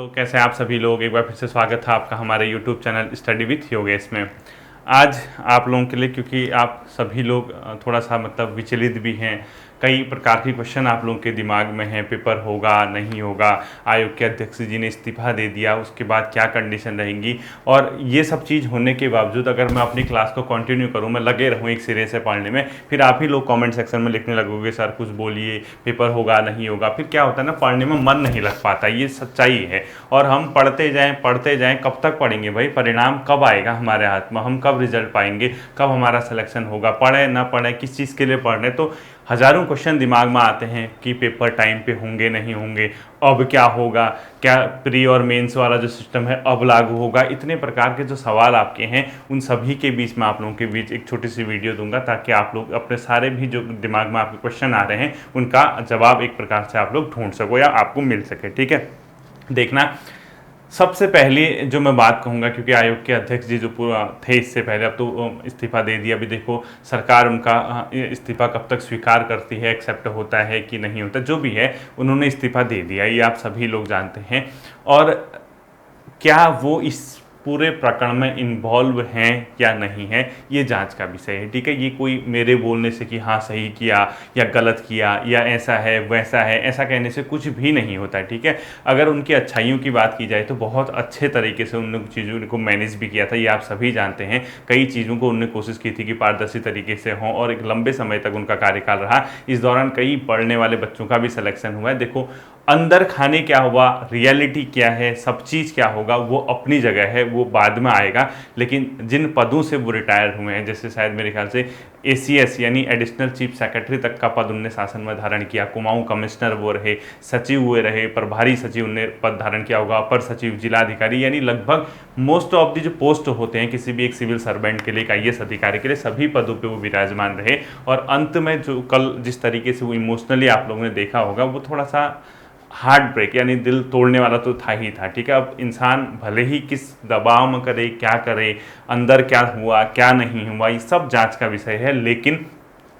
तो कैसे हैं आप सभी लोग। एक बार फिर से स्वागत है आपका हमारे YouTube channel study with Yogesh में। आज आप लोगों के लिए, क्योंकि आप सभी लोग थोड़ा सा विचलित भी हैं, कई प्रकार के क्वेश्चन आप लोगों के दिमाग में हैं, पेपर होगा नहीं होगा, आयोग के अध्यक्ष जी ने इस्तीफा दे दिया, उसके बाद क्या कंडीशन रहेंगी, और ये सब चीज़ होने के बावजूद अगर मैं अपनी क्लास को कंटिन्यू करूँ, मैं लगे रहूँ एक सिरे से पढ़ने में, फिर आप ही लोग कमेंट सेक्शन में लिखने लगोगे सर कुछ बोलिए, पेपर होगा नहीं होगा, फिर क्या होता है ना, पढ़ने में मन नहीं लग पाता। ये सच्चाई है। और हम पढ़ते जाएं, कब तक पढ़ेंगे भाई? परिणाम कब आएगा हमारे हाथ में? हम कब रिजल्ट पाएंगे? कब हमारा सिलेक्शन होगा? पढ़े ना पढ़े, किस चीज़ के लिए पढ़ रहे? तो हज़ारों क्वेश्चन दिमाग में आते हैं कि पेपर टाइम पे होंगे नहीं होंगे, अब क्या होगा, क्या प्री और मेंस वाला जो सिस्टम है अब लागू होगा। इतने प्रकार के जो सवाल आपके हैं, उन सभी के बीच में आप लोगों के बीच एक छोटी सी वीडियो दूंगा, ताकि आप लोग अपने सारे भी जो दिमाग में आपके क्वेश्चन आ रहे हैं उनका जवाब एक प्रकार से आप लोग ढूंढ सको या आपको मिल सके। ठीक है, देखना, सबसे पहले जो मैं बात कहूँगा, क्योंकि आयोग के अध्यक्ष जी जो पूरा थे इससे पहले, अब तो इस्तीफा दे दिया। अभी देखो सरकार उनका इस्तीफा कब तक स्वीकार करती है, एक्सेप्ट होता है कि नहीं होता, जो भी है उन्होंने इस्तीफा दे दिया, ये आप सभी लोग जानते हैं। और क्या वो इस पूरे प्रकरण में इन्वॉल्व हैं या नहीं है, ये जांच का विषय है। ठीक है, ये कोई मेरे बोलने से कि हाँ सही किया या गलत किया या ऐसा है वैसा है, ऐसा कहने से कुछ भी नहीं होता है। ठीक है, अगर उनकी अच्छाइयों की बात की जाए तो बहुत अच्छे तरीके से उन्होंने चीज़ों को मैनेज भी किया था, ये आप सभी जानते हैं। कई चीज़ों को उन्होंने कोशिश की थी कि पारदर्शी तरीके से हों, और एक लंबे समय तक उनका कार्यकाल रहा। इस दौरान कई पढ़ने वाले बच्चों का भी सिलेक्शन हुआ है। देखो, अंदर खाने क्या हुआ, रियलिटी क्या है, सब चीज़ क्या होगा, वो अपनी जगह है, वो बाद में आएगा। लेकिन जिन पदों से वो रिटायर हुए हैं, जैसे शायद मेरे ख्याल से ACS यानी एडिशनल चीफ सेक्रेटरी तक का पद उनने शासन में धारण किया, कुमाऊं कमिश्नर वो रहे, सचिव हुए रहे, प्रभारी सचिव उनने पद धारण किया होगा, अपर सचिव, जिलाधिकारी, यानी लगभग मोस्ट ऑफ दी जो पोस्ट होते हैं किसी भी एक सिविल सर्वेंट के लिए, एक IAS अधिकारी के लिए, सभी पदों पे वो विराजमान रहे। और अंत में जो कल जिस तरीके से वो इमोशनली आप लोगों ने देखा होगा, वो थोड़ा सा हार्ट ब्रेक यानी दिल तोड़ने वाला तो था ही था। ठीक है, अब इंसान भले ही किस दबाव में करे, क्या करे, अंदर क्या हुआ क्या नहीं हुआ, ये सब जांच का विषय है। लेकिन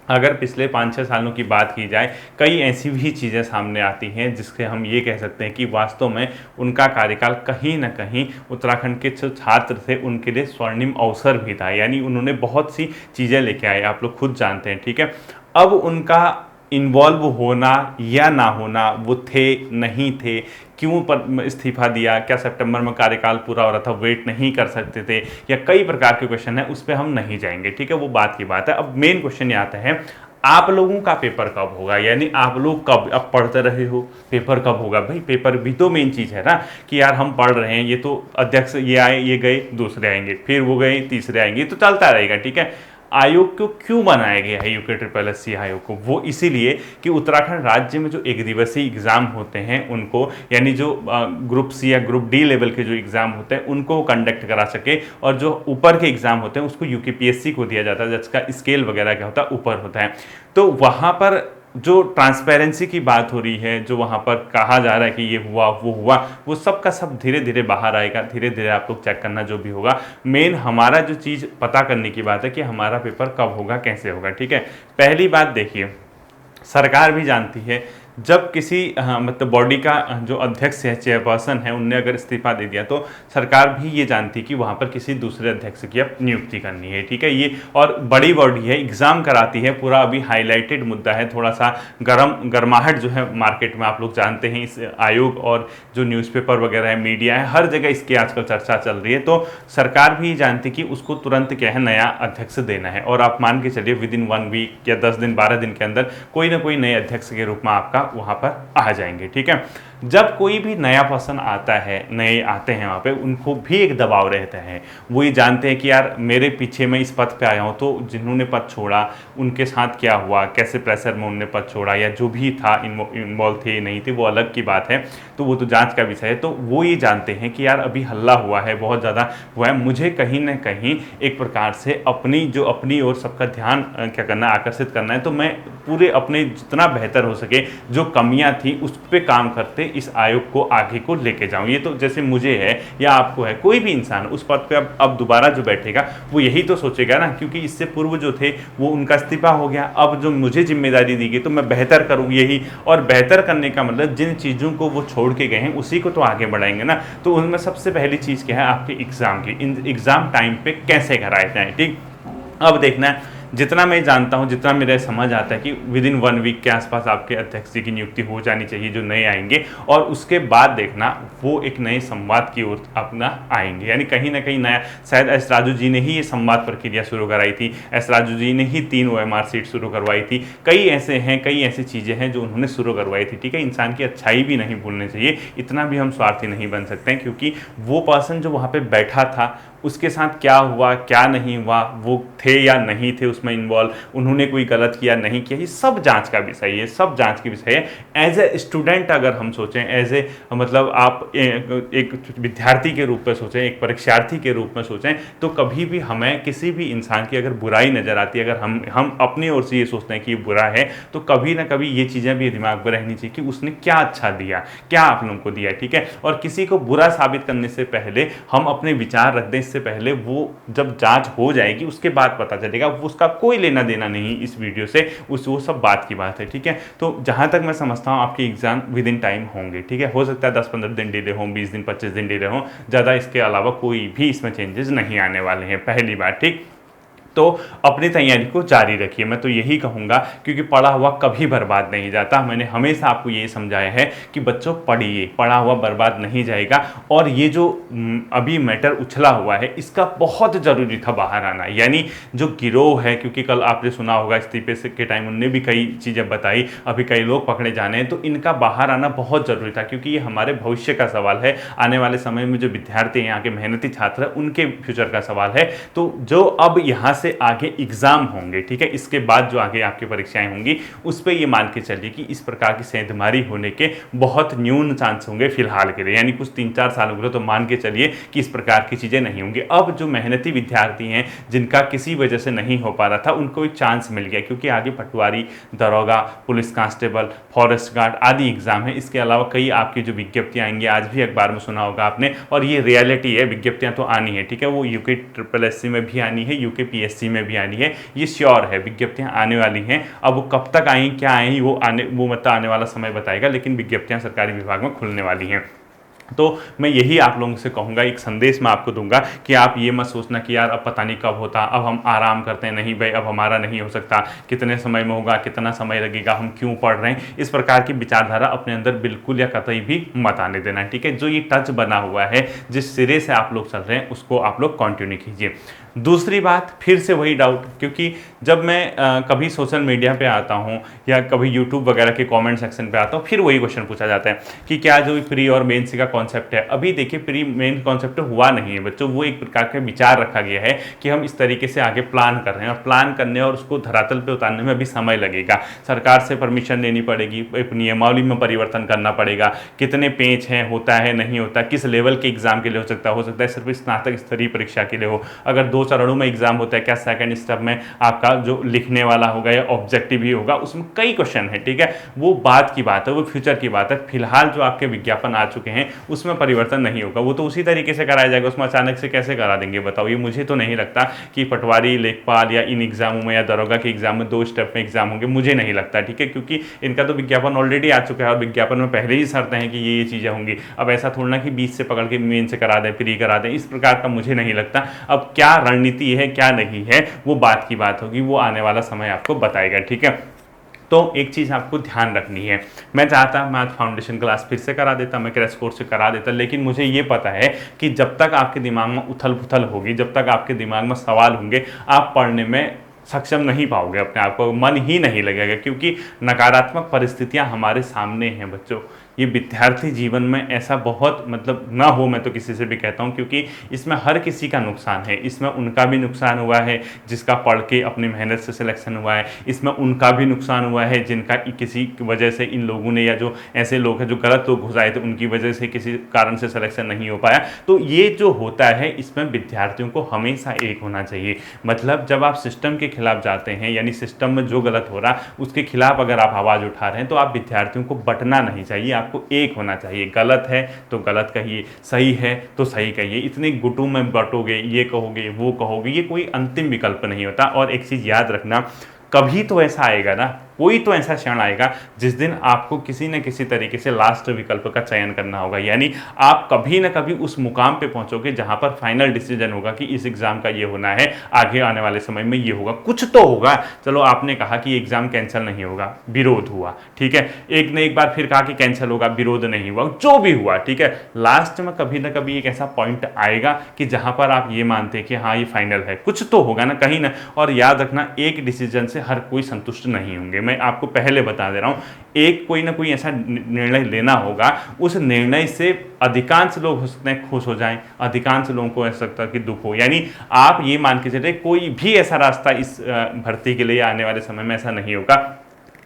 अगर पिछले 5-6 सालों की बात की जाए, कई ऐसी भी चीज़ें सामने आती हैं जिससे हम ये कह सकते हैं कि वास्तव में उनका कार्यकाल कहीं ना कहीं उत्तराखंड के जो छात्र थे उनके लिए स्वर्णिम अवसर भी था, यानी उन्होंने बहुत सी चीज़ें लेके आए, आप लोग खुद जानते हैं। ठीक है, अब उनका इन्वॉल्व होना या ना होना, वो थे नहीं थे, क्यों पर इस्तीफा दिया, क्या सितंबर में कार्यकाल पूरा हो रहा था, वेट नहीं कर सकते थे, या कई प्रकार के क्वेश्चन है, उस पर हम नहीं जाएंगे। ठीक है, वो बात की बात है। अब मेन क्वेश्चन ये आता है, आप लोगों का पेपर कब होगा, यानी आप लोग कब, अब पढ़ते रहे हो, पेपर कब होगा? भाई पेपर भी तो मेन चीज़ है ना, कि यार हम पढ़ रहे हैं, ये तो अध्यक्ष ये आए, ये गए, दूसरे आएंगे, फिर वो गए, तीसरे आएंगे, तो चलता रहेगा। ठीक है, आयोग को क्यों बनाया गया है, यूके SSC आयोग को? वो इसीलिए कि उत्तराखंड राज्य में जो एक दिवसीय एग्ज़ाम होते हैं उनको, यानी जो ग्रुप C या ग्रुप D लेवल के जो एग्ज़ाम होते हैं उनको कंडक्ट करा सके, और जो ऊपर के एग्ज़ाम होते हैं उसको UKPSC को दिया जाता है, जिसका स्केल वगैरह क्या होता है, ऊपर होता है। तो वहाँ पर जो ट्रांसपेरेंसी की बात हो रही है, जो वहाँ पर कहा जा रहा है कि ये हुआ वो हुआ, वो सब का सब धीरे धीरे बाहर आएगा, धीरे धीरे आप लोग चेक करना जो भी होगा। मेन हमारा जो चीज़ पता करने की बात है कि हमारा पेपर कब होगा, कैसे होगा। ठीक है, पहली बात देखिए, सरकार भी जानती है जब किसी बॉडी का जो अध्यक्ष है, चेयरपर्सन है, उनने अगर इस्तीफा दे दिया तो सरकार भी ये जानती कि वहाँ पर किसी दूसरे अध्यक्ष की अब नियुक्ति करनी है। ठीक है, ये और बड़ी बॉडी है, एग्ज़ाम कराती है, पूरा अभी हाईलाइटेड मुद्दा है, थोड़ा सा गर्माहट जो है मार्केट में, आप लोग जानते हैं इस आयोग, और जो न्यूज़पेपर वगैरह है, मीडिया है, हर जगह इसकी आजकल चर्चा चल रही है। तो सरकार भी जानती कि उसको तुरंत क्या है, नया अध्यक्ष देना है, और आप मान के चलिए विद इन 1 वीक या 10 दिन 12 दिन के अंदर कोई ना कोई नए अध्यक्ष के रूप में आपका वहाँ पर आ जाएंगे। ठीक है, जब कोई भी नया पर्सन आता है, नए आते हैं वहाँ पे, उनको भी एक दबाव रहता है, वो ये जानते हैं कि यार मेरे पीछे मैं इस पद पे आया हूँ, तो जिन्होंने पद छोड़ा उनके साथ क्या हुआ, कैसे प्रेशर में उन्होंने पद छोड़ा, या जो भी था इन्वॉल्व थे नहीं थे, वो अलग की बात है, तो वो तो जांच का विषय है। तो वो ये जानते हैं कि यार अभी हल्ला हुआ है, बहुत ज़्यादा हुआ है, मुझे कहीं ना कहीं एक प्रकार से अपनी ओर सबका ध्यान क्या करना है, आकर्षित करना है, तो मैं पूरे अपने जितना बेहतर हो सके, जो कमियाँ थी उस पर काम करते इस आयोग को आगे को लेके जाऊं। ये तो जैसे मुझे है या आपको है, कोई भी इंसान उस पद पे अब दोबारा जो बैठेगा वो यही तो सोचेगा ना, क्योंकि इससे पूर्व जो थे वो उनका इस्तीफा हो गया, अब जो मुझे जिम्मेदारी दी गई तो मैं बेहतर करूँ यही, और बेहतर करने का मतलब जिन चीज़ों को वो छोड़ के गए हैं उसी को तो आगे बढ़ाएंगे ना। तो उनमें सबसे पहली चीज़ क्या है, आपके एग्ज़ाम की, इन एग्ज़ाम टाइम पे कैसे कराए जाएँ। ठीक, अब देखना है, जितना मैं जानता हूँ, जितना मेरा समझ आता है कि विद इन 1 वीक के आसपास आपके अध्यक्ष जी की नियुक्ति हो जानी चाहिए जो नए आएंगे, और उसके बाद देखना वो एक नए संवाद की ओर अपना आएंगे। यानी कहीं ना कहीं नया, शायद एस राजू जी ने ही ये संवाद प्रक्रिया शुरू कराई थी, एस राजू जी ने ही 3 OMR सीट शुरू करवाई थी, कई ऐसे हैं, कई ऐसी चीज़ें हैं जो उन्होंने शुरू करवाई थी। ठीक है, इंसान की अच्छाई भी नहीं भूलनी चाहिए, इतना भी हम स्वार्थी नहीं बन सकते हैं, क्योंकि वो पर्सन जो वहाँ पर बैठा था उसके साथ क्या हुआ क्या नहीं हुआ, वो थे या नहीं थे उसमें इन्वॉल्व, उन्होंने कोई गलत किया नहीं किया, ये सब जांच का विषय है, सब जांच के विषय है। एज ए स्टूडेंट अगर हम सोचें, एज ए मतलब आप एक विद्यार्थी के रूप में सोचें, एक परीक्षार्थी के रूप में सोचें, तो कभी भी हमें किसी भी इंसान की अगर बुराई नज़र आती है, अगर हम अपनी ओर से ये सोचते हैं कि ये बुरा है, तो कभी ना कभी ये चीज़ें भी दिमाग में रहनी चाहिए कि उसने क्या अच्छा दिया, क्या आप लोगों को दिया। ठीक है, और किसी को बुरा साबित करने से पहले हम अपने विचार रख दें, इससे पहले वो जब जांच हो जाएगी उसके बाद पता चलेगा, उसका कोई लेना देना नहीं इस वीडियो से, वो सब बात की बात है। ठीक है, तो जहां तक मैं समझता हूं आपके एग्जाम विद इन टाइम होंगे। ठीक है, हो सकता है 10-15 दिन डिले हों, 20 दिन 25 दिन डिले हों, ज़्यादा इसके अलावा कोई भी इसमें चेंजेस नहीं आने वाले हैं, पहली बात। ठीक, तो अपनी तैयारी को जारी रखिए, मैं तो यही कहूँगा, क्योंकि पढ़ा हुआ कभी बर्बाद नहीं जाता। मैंने हमेशा आपको ये समझाया है कि बच्चों पढ़िए, पढ़ा हुआ बर्बाद नहीं जाएगा। और ये जो अभी मैटर उछला हुआ है इसका बहुत ज़रूरी था बाहर आना, यानी जो गिरोह है, क्योंकि कल आपने सुना होगा इस्तीफे के टाइम उनने भी कई चीज़ें बताई, अभी कई लोग पकड़े जाने हैं, तो इनका बाहर आना बहुत ज़रूरी था, क्योंकि ये हमारे भविष्य का सवाल है। आने वाले समय में जो विद्यार्थी हैं, यहाँ के मेहनती छात्र हैं, उनके फ्यूचर का सवाल है। तो जो अब यहाँ से आगे एग्जाम होंगे, ठीक है, इसके बाद जो आगे आपकी परीक्षाएं होंगी, उस पर ये मान के चलिए कि इस प्रकार की सेंधमारी होने के बहुत न्यून चांस होंगे फिलहाल के लिए, यानी कुछ 3-4 सालों के लिए तो मान के चलिए कि इस प्रकार की चीज़ें नहीं होंगी। अब जो मेहनती विद्यार्थी हैं, जिनका किसी वजह से नहीं हो पा रहा था, उनको एक चांस मिल गया, क्योंकि आगे पटवारी, दरोगा, पुलिस कांस्टेबल, फॉरेस्ट गार्ड आदि एग्जाम है। इसके अलावा कई आपकी जो विज्ञप्तियाँ आएंगी, आज भी अखबार में सुना होगा आपने, और ये रियलिटी है, विज्ञप्तियाँ तो आनी है। ठीक है, वो यूके SSSC में भी आनी है, यूके PSC में भी आनी है, ये श्योर है, विज्ञप्तियां आने वाली हैं। अब वो कब तक आई, क्या आई, वो मतलब आने वाला समय बताएगा, लेकिन विज्ञप्तियां सरकारी विभाग में खुलने वाली हैं। तो मैं यही आप लोगों से कहूँगा, एक संदेश मैं आपको दूंगा कि आप ये मत सोचना कि यार अब पता नहीं कब होता, अब हम आराम करते हैं, नहीं भाई अब हमारा नहीं हो सकता, कितने समय में होगा, कितना समय लगेगा, हम क्यों पढ़ रहे हैं, इस प्रकार की विचारधारा अपने अंदर बिल्कुल या कतई भी मत आने देना। ठीक है, जो ये टच बना हुआ है, जिस सिरे से आप लोग चल रहे हैं, उसको आप लोग कंटिन्यू कीजिए। दूसरी बात, फिर से वही डाउट, क्योंकि जब मैं कभी सोशल मीडिया पे आता हूँ या कभी यूट्यूब वगैरह के कमेंट सेक्शन पे आता हूँ, फिर वही क्वेश्चन पूछा जाता है कि क्या जो प्री और मेंस का कॉन्सेप्ट है, अभी देखिए प्री मेन कॉन्सेप्ट हुआ नहीं है बच्चों, वो एक प्रकार का विचार रखा गया है कि हम इस तरीके से आगे प्लान कर रहे हैं, और प्लान करने और उसको धरातल पर उतारने में अभी समय लगेगा, सरकार से परमिशन लेनी पड़ेगी, नियमावली में परिवर्तन करना पड़ेगा, कितने पेज हैं, होता है नहीं होता, किस लेवल के एग्जाम के लिए हो सकता है सिर्फ स्नातक स्तरीय परीक्षा के लिए हो, अगर 2 चरणों में एग्जाम होता है, क्या सेकंड स्टेप में आपका जो लिखने वाला होगा या ऑब्जेक्टिव ही होगा, उसमें कई क्वेश्चन है। ठीक है, वो बात की बात है, वो फ्यूचर की बात है। फिलहाल जो आपके विज्ञापन आ चुके हैं उसमें परिवर्तन नहीं होगा, वो तो उसी तरीके से कराया जाएगा, उसमें अचानक से कैसे करा देंगे बताओ। ये मुझे तो नहीं लगता कि पटवारी, लेखपाल या इन एग्जामों में या दरोगा के एग्जाम में 2 स्टेप में एग्जाम होंगे, मुझे नहीं लगता। ठीक है, क्योंकि इनका तो विज्ञापन ऑलरेडी आ चुका है और विज्ञापन में पहले ही शर्तें हैं कि ये चीज़ें होंगी। अब ऐसा थोड़ा ना कि 20 से पकड़ के मेन से करा दें, प्री करा दें, इस प्रकार का मुझे नहीं लगता। अब क्या रणनीति है क्या नहीं है, वो बात की बात होगी, वो आने वाला समय आपको बताएगा। ठीक है, तो एक चीज़ आपको ध्यान रखनी है, मैं चाहता मैं आज फाउंडेशन क्लास फिर से करा देता, मैं क्रैश कोर्स से करा देता, लेकिन मुझे ये पता है कि जब तक आपके दिमाग में उथल पुथल होगी, जब तक आपके दिमाग में सवाल होंगे, आप पढ़ने में सक्षम नहीं पाओगे, अपने आप को मन ही नहीं लगेगा, क्योंकि नकारात्मक परिस्थितियां हमारे सामने हैं बच्चों। ये विद्यार्थी जीवन में ऐसा बहुत मतलब ना हो, मैं तो किसी से भी कहता हूँ, क्योंकि इसमें हर किसी का नुकसान है, इसमें उनका भी नुकसान हुआ है जिसका पढ़ के अपनी मेहनत से सिलेक्शन हुआ है, इसमें उनका भी नुकसान हुआ है जिनका किसी वजह से इन लोगों ने या जो ऐसे लोग हैं जो गलत लोग घुसाए थे उनकी वजह से किसी कारण से सिलेक्शन नहीं हो पाया। तो ये जो होता है इसमें विद्यार्थियों को हमेशा एक होना चाहिए, मतलब जब आप सिस्टम के खिलाफ जाते हैं, यानी सिस्टम में जो गलत हो रहा उसके खिलाफ अगर आप आवाज़ उठा रहे हैं, तो आप विद्यार्थियों को बंटना नहीं चाहिए, आप आपको एक होना चाहिए। गलत है तो गलत कहिए, सही है तो सही कहिए। इतने गुटों में बटोगे, ये कहोगे वो कहोगे, ये कोई अंतिम विकल्प नहीं होता। और एक चीज़ याद रखना, कभी तो ऐसा आएगा ना, कोई तो ऐसा क्षण आएगा जिस दिन आपको किसी न किसी तरीके से लास्ट विकल्प का चयन करना होगा। यानी आप कभी ना कभी उस मुकाम पे पहुंचोगे जहां पर फाइनल डिसीजन होगा कि इस एग्जाम का ये होना है, आगे आने वाले समय में ये होगा, कुछ तो होगा। चलो आपने कहा कि एग्जाम कैंसिल नहीं होगा, विरोध हुआ, ठीक है, एक ने एक बार फिर कहा कि कैंसिल होगा, विरोध नहीं हुआ, जो भी हुआ, ठीक है, लास्ट में कभी ना कभी एक ऐसा पॉइंट आएगा कि जहां पर आप ये मानते हैं कि हाँ ये फाइनल है, कुछ तो होगा ना कहीं ना। और याद रखना, एक डिसीजन से हर कोई संतुष्ट नहीं होंगे। मैं आपको पहले बता दे रहा हूं, एक कोई ना कोई ऐसा निर्णय लेना होगा, उस निर्णय से अधिकांश लोग हो सकते हैं खुश हो जाएं, अधिकांश लोगों को ऐसा लगता है कि दुख हो। यानी आप ये मान के चलिए कोई भी ऐसा रास्ता इस भर्ती के लिए आने वाले समय में ऐसा नहीं होगा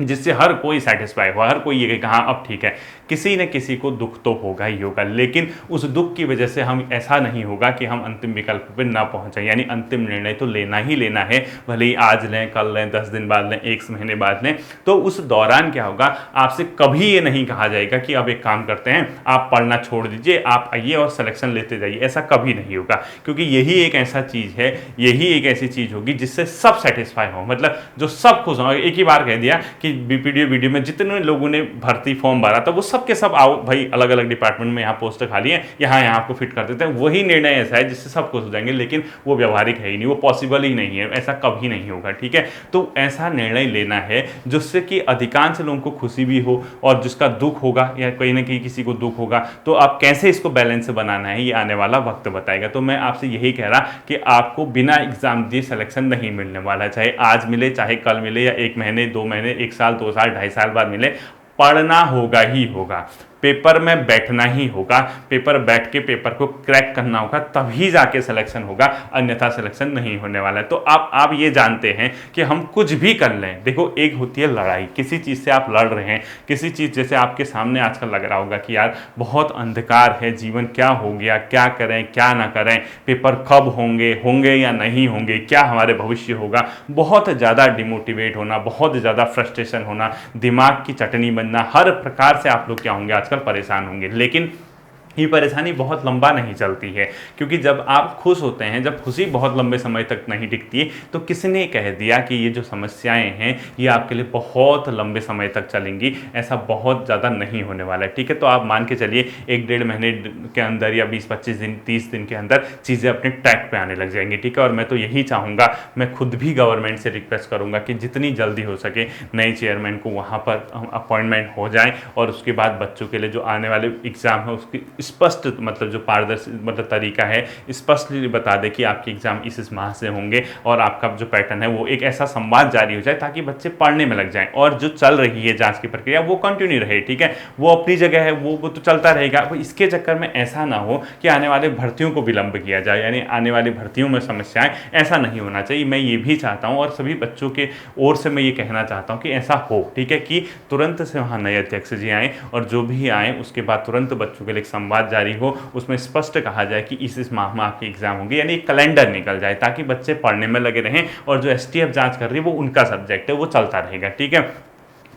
जिससे हर कोई सेटिस्फाई हो, हर कोई ये कहे हाँ अब ठीक है। किसी न किसी को दुख तो होगा ही होगा, लेकिन उस दुख की वजह से हम ऐसा नहीं होगा कि हम अंतिम विकल्प पर ना पहुंचे। यानी अंतिम निर्णय तो लेना ही लेना है, भले ही आज लें, कल लें, 10 दिन बाद लें, 1 महीने बाद लें। तो उस दौरान क्या होगा, आपसे कभी ये नहीं कहा जाएगा कि अब एक काम करते हैं, आप पढ़ना छोड़ दीजिए, आप आइए और सिलेक्शन लेते जाइए। ऐसा कभी नहीं होगा, क्योंकि यही एक ऐसा चीज़ है, यही एक ऐसी चीज़ होगी जिससे सब सेटिस्फाई हो, मतलब जो सब खुश हों। एक ही बार कह दिया कि बीपीडीओ वीडियो में जितने लोगों ने भर्ती फॉर्म भरा था वो सब के सब आओ भाई, अलग अलग डिपार्टमेंट में यहाँ पोस्ट खाली है, यहाँ आपको फिट कर देते हैं। वही निर्णय ऐसा है जिससे सब खुश हो जाएंगे, लेकिन वो व्यवहारिक है ही नहीं, वो पॉसिबल ही नहीं है, ऐसा कभी नहीं होगा, ठीक है। तो ऐसा निर्णय लेना है जिससे कि अधिकांश लोगों को खुशी भी हो और जिसका दुख होगा या कहीं ना कहीं किसी को दुख होगा। तो आप कैसे इसको बैलेंस बनाना है, ये आने वाला वक्त बताएगा। तो मैं आपसे यही कह रहा कि आपको बिना एग्जाम दिए सिलेक्शन नहीं मिलने वाला, चाहे आज मिले, चाहे कल मिले, या 1 महीने, 2 महीने, 1 साल, 2 साल, 2.5 साल बाद मिले, पढ़ना होगा ही होगा, पेपर में बैठना ही होगा, पेपर बैठ के पेपर को क्रैक करना होगा, तभी जाके सिलेक्शन होगा, अन्यथा सिलेक्शन नहीं होने वाला है। तो आप ये जानते हैं कि हम कुछ भी कर लें, देखो एक होती है लड़ाई, किसी चीज़ से आप लड़ रहे हैं, किसी चीज़ जैसे आपके सामने आजकल लग रहा होगा कि यार बहुत अंधकार है, जीवन क्या हो गया, क्या करें क्या ना करें, पेपर कब होंगे या नहीं होंगे, क्या हमारे भविष्य होगा, बहुत ज़्यादा डिमोटिवेट होना, बहुत ज़्यादा फ्रस्ट्रेशन होना, दिमाग की चटनी बनना, हर प्रकार से आप लोग क्या होंगे आजकल परेशान होंगे। लेकिन ये परेशानी बहुत लंबा नहीं चलती है, क्योंकि जब आप खुश होते हैं, जब खुशी बहुत लंबे समय तक नहीं टिकती है, तो किसने कह दिया कि ये जो समस्याएं हैं ये आपके लिए बहुत लंबे समय तक चलेंगी, ऐसा बहुत ज़्यादा नहीं होने वाला है, ठीक है। तो आप मान के चलिए 1-1.5 महीने के अंदर या 20-25 दिन, 30 दिन के अंदर चीज़ें अपने ट्रैक पे आने लग जाएंगी, ठीक है। और मैं तो यही चाहूँगा, मैं खुद भी गवर्नमेंट से रिक्वेस्ट करूँगा कि जितनी जल्दी हो सके नए चेयरमैन को वहाँ पर अपॉइंटमेंट हो जाए, और उसके बाद बच्चों के लिए जो आने वाले एग्ज़ाम है उसकी स्पष्ट मतलब जो पारदर्शी मतलब तरीका है, स्पष्टली बता दे कि आपके एग्जाम इस माह से होंगे, और आपका जो पैटर्न है वो एक ऐसा संवाद जारी हो जाए ताकि बच्चे पढ़ने में लग जाएं। और जो चल रही है जांच की प्रक्रिया वो कंटिन्यू रहे, ठीक है, वो अपनी जगह है, वो तो चलता रहेगा। इसके चक्कर में ऐसा ना हो कि आने वाले भर्तियों को विलंब किया जाए, यानी आने वाली भर्तियों में समस्याएं, ऐसा नहीं होना चाहिए। मैं ये भी चाहता हूँ और सभी बच्चों के ओर से मैं ये कहना चाहता हूँ कि ऐसा हो, ठीक है, कि तुरंत से वहाँ नए अध्यक्ष जी आएँ, और जो भी आएँ उसके बाद तुरंत बच्चों के लिए एक संवाद जारी हो, उसमें स्पष्ट कहा जाए कि इस माह में आपके एग्जाम होंगे, यानी कैलेंडर निकल जाए ताकि बच्चे पढ़ने में लगे रहें, और जो एसटीएफ जांच कर रही है वो उनका सब्जेक्ट है, वो चलता रहेगा, ठीक है।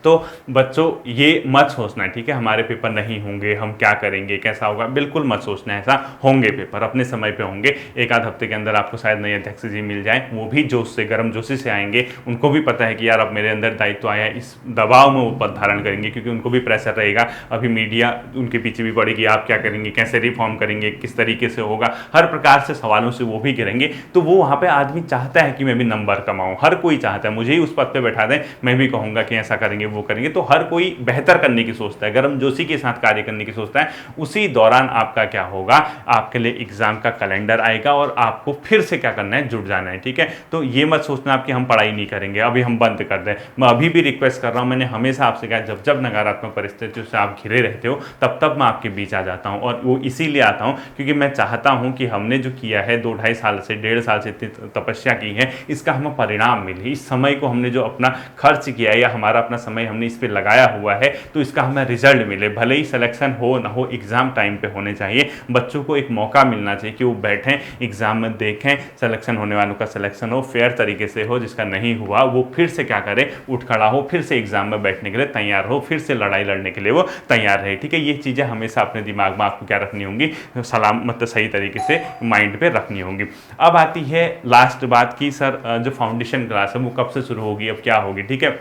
तो बच्चों ये मत सोचना, ठीक है, हमारे पेपर नहीं होंगे, हम क्या करेंगे, कैसा होगा, बिल्कुल मत सोचना ऐसा। होंगे पेपर, अपने समय पे होंगे। 1 आध हफ्ते के अंदर आपको शायद नए अध्यक्ष जी मिल जाएं, वो भी जोश से, गर्म जोशी से आएंगे, उनको भी पता है कि यार अब मेरे अंदर दायित्व आया है, इस दबाव में वो पद धारण करेंगे, क्योंकि उनको भी प्रेशर रहेगा, अभी मीडिया उनके पीछे भी पड़ेगी, आप क्या करेंगे, कैसे रिफॉर्म करेंगे, किस तरीके से होगा, हर प्रकार से सवालों से वो भी गिरेंगे। तो वो वहाँ पर आदमी चाहता है कि मैं भी नंबर कमाऊँ, हर कोई चाहता है, मुझे ही उस पद पर बैठा दें, मैं भी कहूँगा कि ऐसा करेंगे वो करेंगे। तो हर कोई बेहतर करने की सोचता है, गर्मजोशी के साथ कार्य करने की सोचता है। उसी दौरान आपका क्या होगा, आपके लिए एग्जाम का कैलेंडर आएगा और आपको फिर से क्या करना है, जुट जाना है, ठीक है। तो ये मत सोचना आप कि हम पढ़ाई नहीं करेंगे, अभी हम बंद कर दें। मैं अभी भी रिक्वेस्ट कर रहा हूं, मैंने हमेशा आपसे कहा जब जब नकारात्मक परिस्थितियों से आप घिरे रहते हो तब तब मैं आपके बीच आ जाता हूं, और वो इसीलिए आता हूं क्योंकि मैं चाहता हूं कि हमने जो किया है 2-2.5 साल से, 1.5 साल से इतनी तपस्या की है, इसका हमें परिणाम मिले। इस समय को हमने जो अपना खर्च किया है या हमारा अपना समय समय हमने इस पर लगाया हुआ है तो इसका हमें रिजल्ट मिले। भले ही सिलेक्शन हो ना हो, एग्ज़ाम टाइम पे होने चाहिए। बच्चों को एक मौका मिलना चाहिए कि वो बैठें, एग्ज़ाम में देखें, सिलेक्शन होने वालों का सिलेक्शन हो, फेयर तरीके से हो, जिसका नहीं हुआ वो फिर से क्या करे, उठ खड़ा हो, फिर से एग्ज़ाम में बैठने के लिए तैयार हो, फिर से लड़ाई लड़ने के लिए वो तैयार रहे। ठीक है, ये चीज़ें हमेशा अपने दिमाग में आपको क्या रखनी होंगी, सलाम मतलब सही तरीके से माइंड पे रखनी होंगी। अब आती है लास्ट बात की सर जो फाउंडेशन क्लास है वो कब से शुरू होगी, अब क्या होगी। ठीक है,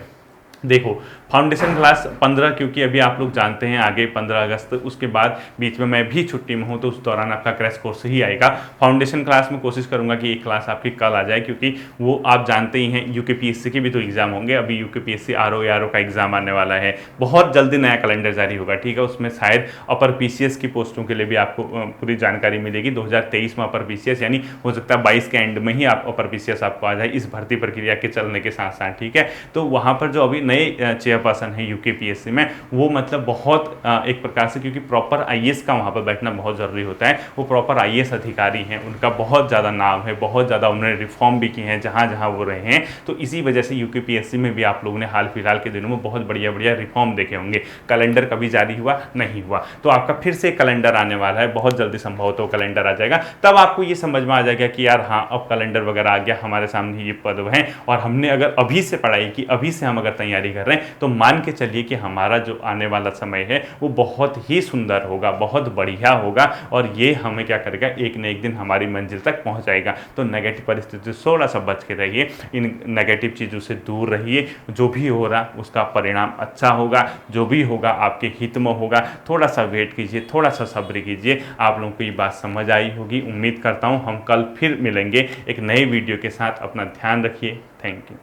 देखो फाउंडेशन क्लास 15, क्योंकि अभी आप लोग जानते हैं आगे 15 अगस्त, उसके बाद बीच में मैं भी छुट्टी में हूँ तो उस दौरान आपका क्रैश कोर्स ही आएगा। फाउंडेशन क्लास में कोशिश करूँगा कि एक क्लास आपकी कल आ जाए, क्योंकि वो आप जानते ही हैं यूकेपीएससी के भी तो एग्ज़ाम होंगे। अभी यूकेपीएससी आरओ का एग्ज़ाम आने वाला है, बहुत जल्दी नया कैलेंडर जारी होगा। ठीक है, उसमें शायद अपर पीसीएस की पोस्टों के लिए भी आपको पूरी जानकारी मिलेगी। 2023 में अपर पीसीएस, यानी हो सकता है 22 के एंड में ही आप अपर पीसीएस आपको आ जाए इस भर्ती प्रक्रिया के चलने के साथ साथ। ठीक है, तो वहाँ पर जो अभी नए चेयरपर्सन है यूकेपीएससी में, वो मतलब बहुत एक प्रकार से, क्योंकि प्रॉपर आईएएस का वहाँ पर बैठना बहुत ज़रूरी होता है, वो प्रॉपर आईएएस अधिकारी हैं, उनका बहुत ज़्यादा नाम है, बहुत ज़्यादा उन्होंने रिफॉर्म भी किए हैं जहाँ जहाँ वो रहे हैं। तो इसी वजह से यूकेपीएससी में भी आप लोगों ने हाल फिलहाल के दिनों में बहुत बढ़िया बढ़िया रिफॉर्म देखे होंगे। कैलेंडर कभी जारी हुआ नहीं हुआ, तो आपका फिर से कैलेंडर आने वाला है, बहुत जल्दी संभवतः तो कैलेंडर आ जाएगा। तब आपको ये समझ में आ जाएगा कि यार हाँ, अब कैलेंडर वगैरह आ गया, हमारे सामने ये पद हैं, और हमने अगर अभी से पढ़ाई की, अभी से हम अगर तैयारी कर रहे हैं, तो मान के चलिए कि हमारा जो आने वाला समय है वो बहुत ही सुंदर होगा, बहुत बढ़िया होगा, और ये हमें क्या करेगा, एक न एक दिन हमारी मंजिल तक पहुंचाएगा। तो नेगेटिव परिस्थिति से थोड़ा सा बच के रहिए, इन नेगेटिव चीज़ों से दूर रहिए। जो भी हो रहा उसका परिणाम अच्छा होगा, जो भी होगा आपके हित में होगा। थोड़ा सा वेट कीजिए, थोड़ा सा सब्र कीजिए। आप लोगों को ये बात समझ आई होगी, उम्मीद करता हूँ। हम कल फिर मिलेंगे एक नए वीडियो के साथ। अपना ध्यान रखिए। Thank you.